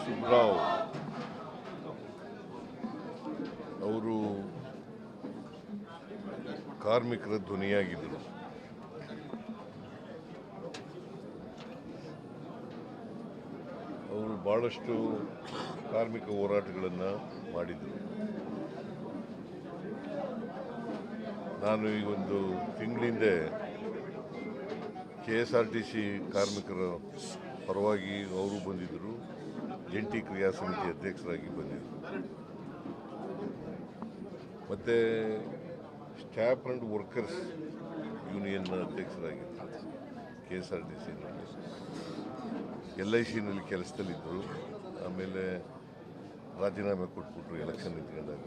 ಸುಬ್ರಾವ್ ಅವರು ಕಾರ್ಮಿಕರ ಧ್ವನಿಯಾಗಿದ್ದರು. ಅವರು ಭಾಳಷ್ಟು ಕಾರ್ಮಿಕ ಹೋರಾಟಗಳನ್ನು ಮಾಡಿದರು. ನಾನು ಈಗ ಒಂದು ತಿಂಗಳಿಂದ KSRTC ಕಾರ್ಮಿಕರ ಪರವಾಗಿ ಅವರು ಬಂದಿದ್ದರು, ಜಂಟಿ ಕ್ರಿಯಾ ಸಮಿತಿ ಅಧ್ಯಕ್ಷರಾಗಿ ಬಂದಿದ್ದರು. ಮತ್ತು ಸ್ಟಾಫ್ ಆ್ಯಂಡ್ ವರ್ಕರ್ಸ್ ಯೂನಿಯನ್ ಅಧ್ಯಕ್ಷರಾಗಿದ್ದರು KSRTCನಲ್ಲಿ. LICನಲ್ಲಿ ಕೆಲಸದಲ್ಲಿದ್ದರು. ಆಮೇಲೆ ರಾಜೀನಾಮೆ ಕೊಟ್ಬಿಟ್ರು ಎಲೆಕ್ಷನ್ ನಿಂತ್ಕೊಂಡಾಗ,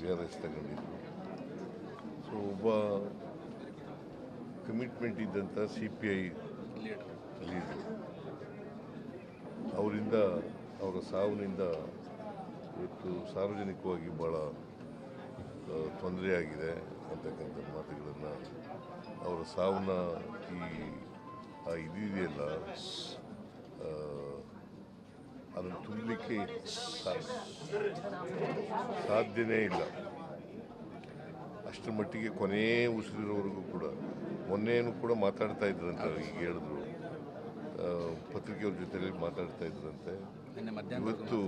BRS ತಗೊಂಡಿದ್ರು. ಸೊ ಒಬ್ಬ ಕಮಿಟ್ಮೆಂಟ್ ಇದ್ದಂಥ CPI ಲೀಡರ್, ಅವರ ಸಾವಿನಿಂದ ಇವತ್ತು ಸಾರ್ವಜನಿಕವಾಗಿ ಭಾಳ ತೊಂದರೆ ಆಗಿದೆ ಅಂತಕ್ಕಂಥ ಮಾತುಗಳನ್ನು, ಅವರ ಸಾವನ್ನ ಇದೆಯಲ್ಲ ಅದನ್ನು ತುಂಬಲಿಕ್ಕೆ ಸಾಧ್ಯನೇ ಇಲ್ಲ. ಅಷ್ಟರ ಮಟ್ಟಿಗೆ ಕೊನೆ ಉಸಿರಿರೋವರೆಗೂ ಕೂಡ, ಮೊನ್ನೆಯೂ ಕೂಡ ಮಾತಾಡ್ತಾ ಇದ್ರಂತೆ, ಈಗ ಹೇಳಿದ್ರು ಪತ್ರಿಕೆಯವ್ರ ಜೊತೆಲಿ ಮಾತಾಡ್ತಾ ಇದ್ರಂತೆ. ಇವತ್ತು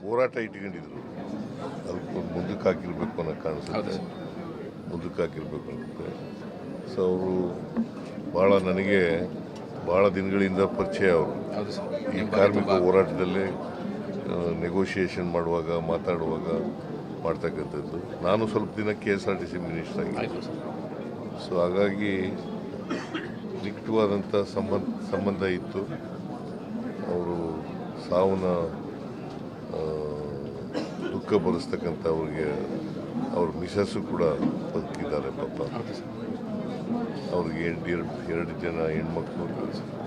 ಹೋರಾಟ ಇಟ್ಕೊಂಡಿದ್ರು, ಅದಕ್ಕೆ ಮುಂದಕ್ಕೆ ಹಾಕಿರ್ಬೇಕು ಅನ್ನೋ ಕಾಣಿಸುತ್ತೆ, ಮುಂದಕ್ಕೆ ಹಾಕಿರ್ಬೇಕು ಅನ್ಸುತ್ತೆ. ಸೊ ಅವರು ನನಗೆ ಭಾಳ ದಿನಗಳಿಂದ ಪರಿಚಯ. ಅವರು ಈ ಕಾರ್ಮಿಕ ಹೋರಾಟದಲ್ಲಿ ನೆಗೋಷಿಯೇಷನ್ ಮಾಡುವಾಗ, ಮಾತಾಡುವಾಗ ಮಾಡ್ತಕ್ಕಂಥದ್ದು. ನಾನು ಸ್ವಲ್ಪ ದಿನ KSRTC ಮಿನಿಸ್ಟರ್ ಆಗಿದ್ದೆ. ಸೊ ಹಾಗಾಗಿ ನಿಕಟವಾದಂಥ ಸಂಬಂಧ ಇತ್ತು. ಅವರು ಸಾವನ್ನ ದುಃಖ ಭರಿಸ್ತಕ್ಕಂಥ ಅವ್ರಿಗೆ ಅವ್ರ ಮಿಸಸ್ಸು ಕೂಡ ಬದುಕಿದ್ದಾರೆ ಪಾಪ. ಅವ್ರಿಗೆ 2 ಜನ ಹೆಣ್ಮಕ್ಳು,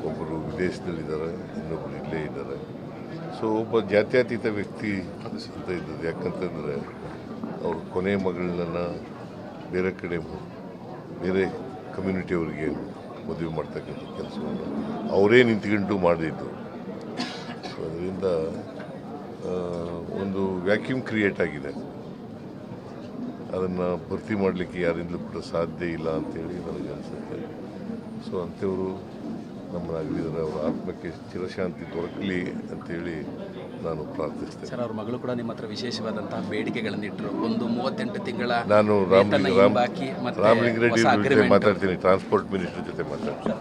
ಒಬ್ಬರು ವಿದೇಶದಲ್ಲಿದ್ದಾರೆ, ಇನ್ನೊಬ್ಬರು ಇಲ್ಲೇ ಇದ್ದಾರೆ. ಸೊ ಒಬ್ಬ ಜಾತ್ಯತೀತ ವ್ಯಕ್ತಿ ಅಂತ ಇದ್ದದ್ದು. ಯಾಕಂತಂದರೆ ಅವ್ರ ಕೊನೆ ಮಗಳನ್ನ ಬೇರೆ ಕಡೆ, ಬೇರೆ ಕಮ್ಯುನಿಟಿಯವರಿಗೆ ಮದುವೆ ಮಾಡ್ತಕ್ಕಂಥ ಕೆಲಸವನ್ನು ಅವರೇ ನಿಂತ್ಕೊಂಡು ಮಾಡಿದ್ದು. ಸೊ ಅದರಿಂದ ಒಂದು ವ್ಯಾಕ್ಯೂಮ್ ಕ್ರಿಯೇಟ್ ಆಗಿದೆ. ಅದನ್ನು ಭರ್ತಿ ಮಾಡಲಿಕ್ಕೆ ಯಾರಿಂದಲೂ ಕೂಡ ಸಾಧ್ಯ ಇಲ್ಲ ಅಂತೇಳಿ ನನಗೆ ಅನಿಸುತ್ತೆ. ಸೊ ಅಂಥವರು ನಮ್ಮನ್ನಾಗಲಿದ್ದಾರೆ. ಅವರ ಆತ್ಮಕ್ಕೆ ಚಿರಶಾಂತಿ ದೊರಕಲಿ ಅಂತೇಳಿ ನಾನು ಪ್ರಾರ್ಥಿಸ್ತೇನೆ. ಸರ್, ಅವ್ರ ಮಗಳು ಕೂಡ ನಿಮ್ಮ ಹತ್ರ ವಿಶೇಷವಾದಂತಹ ಬೇಡಿಕೆಗಳನ್ನಿಟ್ಟರು. ಒಂದು 38 ತಿಂಗಳ ನಾನು ರಾಮಲಿಂಗಾರೆಡ್ಡಿ ಜೊತೆ ಮಾತಾಡ್ತೀನಿ, ಟ್ರಾನ್ಸ್ಪೋರ್ಟ್ ಮಿನಿಸ್ಟರ್ ಜೊತೆ ಮಾತಾಡ್ತೀನಿ.